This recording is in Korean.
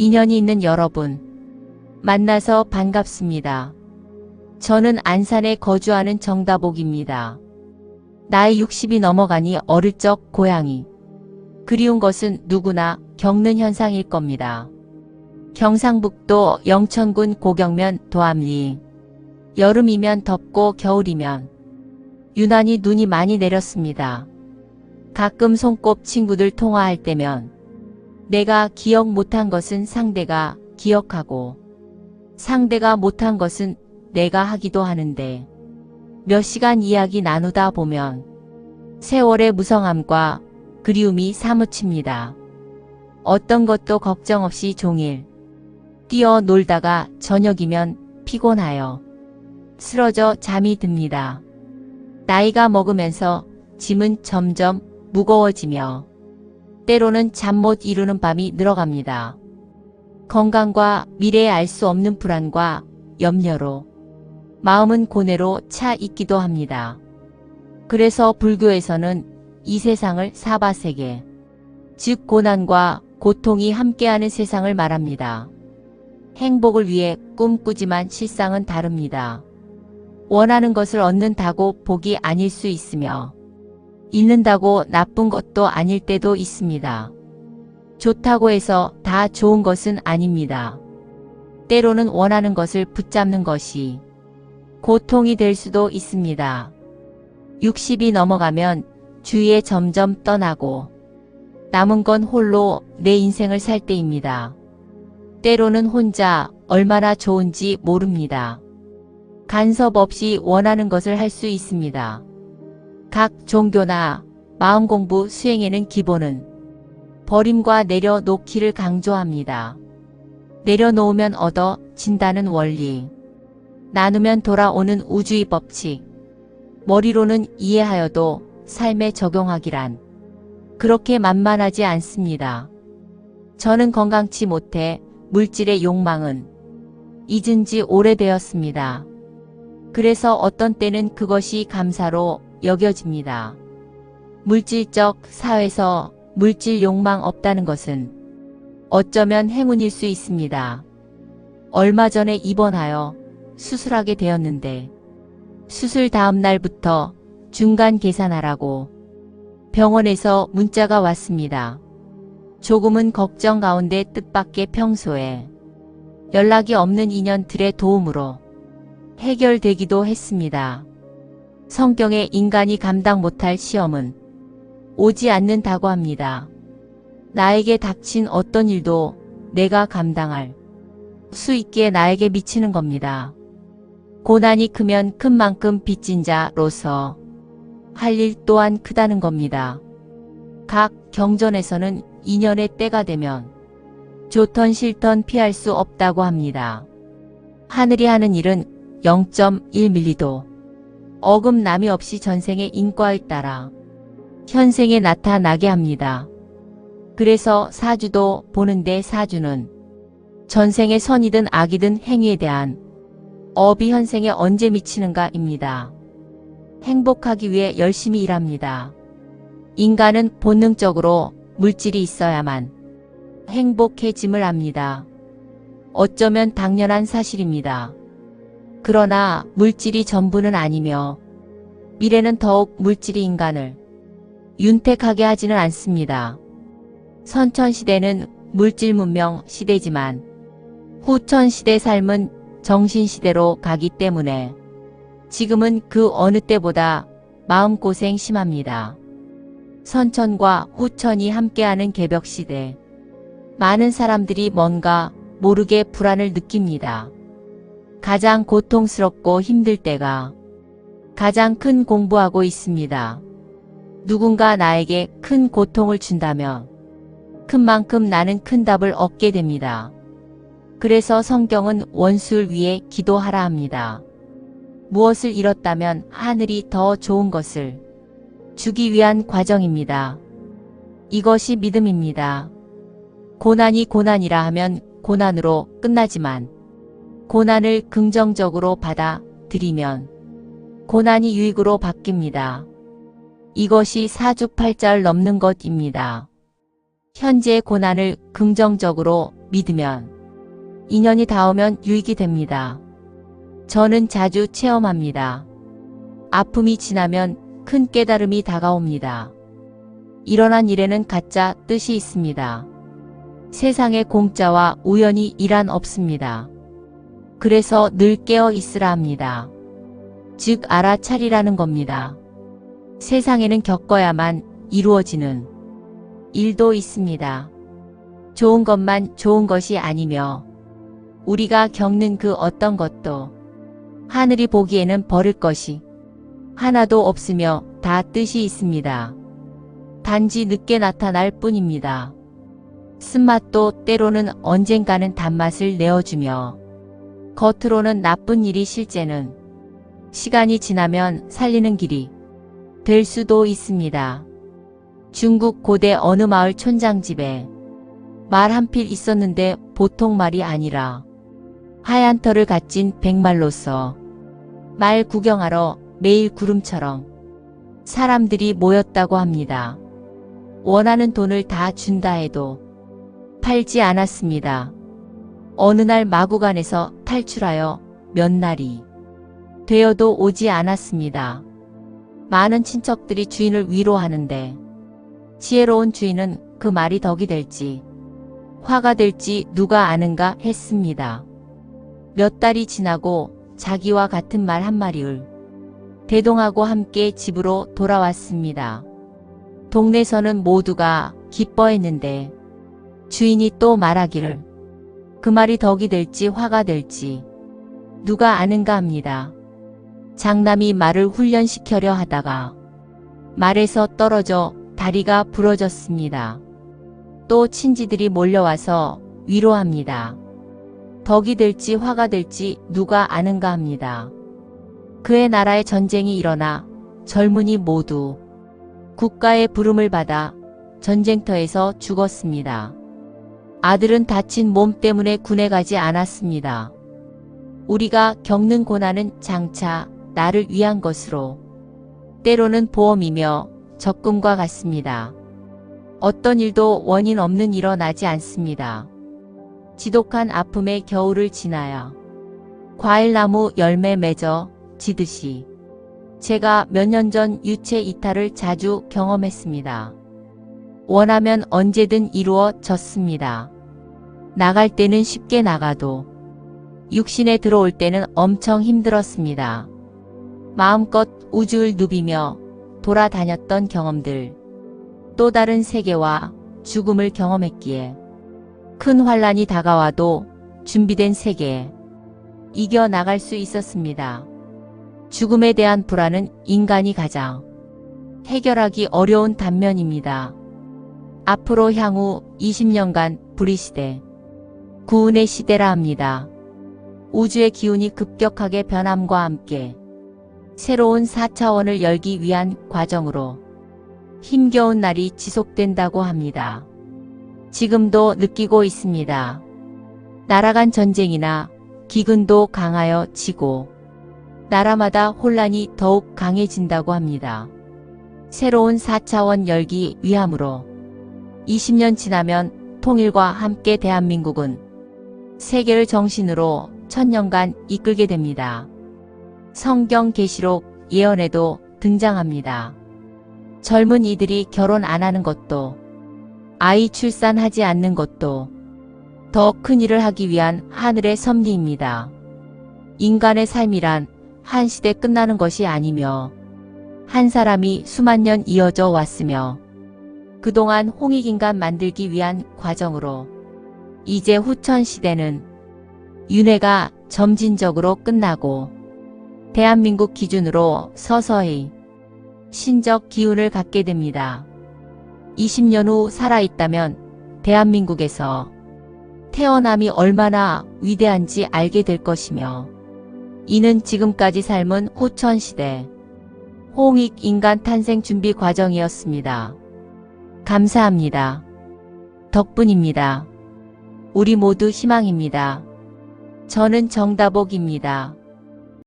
인연이 있는 여러분, 만나서 반갑습니다. 저는 안산에 거주하는 정다복입니다. 나이 60이 넘어가니 어릴 적 고향이 그리운 것은 누구나 겪는 현상일 겁니다. 경상북도 영천군 고경면 도암리. 여름이면 덥고 겨울이면 유난히 눈이 많이 내렸습니다. 가끔 손꼽 친구들 통화할 때면 내가 기억 못한 것은 상대가 기억하고 상대가 못한 것은 내가 하기도 하는데 몇 시간 이야기 나누다 보면 세월의 무성함과 그리움이 사무칩니다. 어떤 것도 걱정 없이 종일 뛰어놀다가 저녁이면 피곤하여 쓰러져 잠이 듭니다. 나이가 먹으면서 짐은 점점 무거워지며 때로는 잠 못 이루는 밤이 늘어갑니다. 건강과 미래에 알 수 없는 불안과 염려로 마음은 고뇌로 차 있기도 합니다. 그래서 불교에서는 이 세상을 사바세계, 즉 고난과 고통이 함께하는 세상을 말합니다. 행복을 위해 꿈꾸지만 실상은 다릅니다. 원하는 것을 얻는다고 복이 아닐 수 있으며 잃는다고 나쁜 것도 아닐 때도 있습니다. 좋다고 해서 다 좋은 것은 아닙니다. 때로는 원하는 것을 붙잡는 것이 고통이 될 수도 있습니다. 60이 넘어가면 주위에 점점 떠나고 남은 건 홀로 내 인생을 살 때입니다. 때로는 혼자 얼마나 좋은지 모릅니다. 간섭 없이 원하는 것을 할 수 있습니다. 각 종교나 마음공부 수행에는 기본은 버림과 내려놓기를 강조합니다. 내려놓으면 얻어진다는 원리, 나누면 돌아오는 우주의 법칙, 머리로는 이해하여도 삶에 적용하기란 그렇게 만만하지 않습니다. 저는 건강치 못해 물질의 욕망은 잊은 지 오래되었습니다. 그래서 어떤 때는 그것이 감사로 여겨집니다. 물질적 사회에서 물질 욕망 없다는 것은 어쩌면 행운일 수 있습니다. 얼마 전에 입원하여 수술하게 되었는데 수술 다음 날부터 중간 계산하라고 병원에서 문자가 왔습니다. 조금은 걱정 가운데 뜻밖의 평소에 연락이 없는 인연들의 도움으로 해결되기도 했습니다. 성경에 인간이 감당 못할 시험은 오지 않는다고 합니다. 나에게 닥친 어떤 일도 내가 감당할 수 있기에 나에게 미치는 겁니다. 고난이 크면 큰 만큼 빚진 자로서 할 일 또한 크다는 겁니다. 각 경전에서는 인연의 때가 되면 좋던 싫던 피할 수 없다고 합니다. 하늘이 하는 일은 0.1mm도 어긋남이 없이 전생의 인과에 따라 현생에 나타나게 합니다. 그래서 사주도 보는데 사주는 전생의 선이든 악이든 행위에 대한 업이 현생에 언제 미치는가입니다. 행복하기 위해 열심히 일합니다. 인간은 본능적으로 물질이 있어야만 행복해짐을 압니다. 어쩌면 당연한 사실입니다. 그러나 물질이 전부는 아니며 미래는 더욱 물질이 인간을 윤택하게 하지는 않습니다. 선천시대는 물질 문명 시대지만 후천시대 삶은 정신시대로 가기 때문에 지금은 그 어느 때보다 마음고생 심합니다. 선천과 후천이 함께하는 개벽시대. 많은 사람들이 뭔가 모르게 불안을 느낍니다. 가장 고통스럽고 힘들 때가 가장 큰 공부하고 있습니다. 누군가 나에게 큰 고통을 준다면 큰 만큼 나는 큰 답을 얻게 됩니다. 그래서 성경은 원수를 위해 기도하라 합니다. 무엇을 잃었다면 하늘이 더 좋은 것을 주기 위한 과정입니다. 이것이 믿음입니다. 고난이 고난이라 하면 고난으로 끝나지만 고난을 긍정적으로 받아들이면 고난이 유익으로 바뀝니다. 이것이 사주팔자를 넘는 것입니다. 현재의 고난을 긍정적으로 믿으면 인연이 닿으면 유익이 됩니다. 저는 자주 체험합니다. 아픔이 지나면 큰 깨달음이 다가옵니다. 일어난 일에는 가짜 뜻이 있습니다. 세상에 공짜와 우연히 일한 없습니다. 그래서 늘 깨어 있으라 합니다. 즉 알아차리라는 겁니다. 세상에는 겪어야만 이루어지는 일도 있습니다. 좋은 것만 좋은 것이 아니며 우리가 겪는 그 어떤 것도 하늘이 보기에는 버릴 것이 하나도 없으며 다 뜻이 있습니다. 단지 늦게 나타날 뿐입니다. 쓴맛도 때로는 언젠가는 단맛을 내어주며 겉으로는 나쁜 일이 실제는 시간이 지나면 살리는 길이 될 수도 있습니다. 중국 고대 어느 마을 촌장집에 말 한 필 있었는데 보통 말이 아니라 하얀 털을 갖진 백말로서 말 구경하러 매일 구름처럼 사람들이 모였다고 합니다. 원하는 돈을 다 준다 해도 팔지 않았습니다. 어느 날 마구간에서 탈출하여 몇 날이 되어도 오지 않았습니다. 많은 친척들이 주인을 위로하는데 지혜로운 주인은 그 말이 덕이 될지 화가 될지 누가 아는가 했습니다. 몇 달이 지나고 자기와 같은 말 한마리를 대동하고 함께 집으로 돌아왔습니다. 동네에서는 모두가 기뻐했는데 주인이 또 말하기를 그 말이 덕이 될지 화가 될지 누가 아는가 합니다. 장남이 말을 훈련시켜려 하다가 말에서 떨어져 다리가 부러졌습니다. 또 친지들이 몰려와서 위로합니다. 덕이 될지 화가 될지 누가 아는가 합니다. 그의 나라에 전쟁이 일어나 젊은이 모두 국가의 부름을 받아 전쟁터에서 죽었습니다. 아들은 다친 몸 때문에 군에 가지 않았습니다. 우리가 겪는 고난은 장차 나를 위한 것으로 때로는 보험이며 적금과 같습니다. 어떤 일도 원인 없는 일어나지 않습니다. 지독한 아픔의 겨울을 지나야 과일나무 열매 맺어 지듯이 제가 몇 년 전 유체 이탈을 자주 경험했습니다. 원하면 언제든 이루어졌습니다. 나갈 때는 쉽게 나가도 육신에 들어올 때는 엄청 힘들었습니다. 마음껏 우주를 누비며 돌아다녔던 경험들, 또 다른 세계와 죽음을 경험했기에 큰 환란이 다가와도 준비된 세계에 이겨나갈 수 있었습니다. 죽음에 대한 불안은 인간이 가장 해결하기 어려운 단면입니다. 앞으로 향후 20년간 불의시대, 구운의 시대라 합니다. 우주의 기운이 급격하게 변함과 함께 새로운 4차원을 열기 위한 과정으로 힘겨운 날이 지속된다고 합니다. 지금도 느끼고 있습니다. 나라 간 전쟁이나 기근도 강하여 지고 나라마다 혼란이 더욱 강해진다고 합니다. 새로운 4차원 열기 위함으로 20년 지나면 통일과 함께 대한민국은 세계를 정신으로 1000년간 이끌게 됩니다. 성경 계시록 예언에도 등장합니다. 젊은 이들이 결혼 안 하는 것도 아이 출산하지 않는 것도 더 큰 일을 하기 위한 하늘의 섭리입니다. 인간의 삶이란 한 시대 끝나는 것이 아니며 한 사람이 수만 년 이어져 왔으며 그동안 홍익인간 만들기 위한 과정으로 이제 후천시대는 윤회가 점진적으로 끝나고 대한민국 기준으로 서서히 신적 기운을 갖게 됩니다. 20년 후 살아있다면 대한민국에서 태어남이 얼마나 위대한지 알게 될 것이며 이는 지금까지 삶은 후천시대 홍익인간 탄생 준비 과정이었습니다. 감사합니다. 덕분입니다. 우리 모두 희망입니다. 저는 정다복입니다.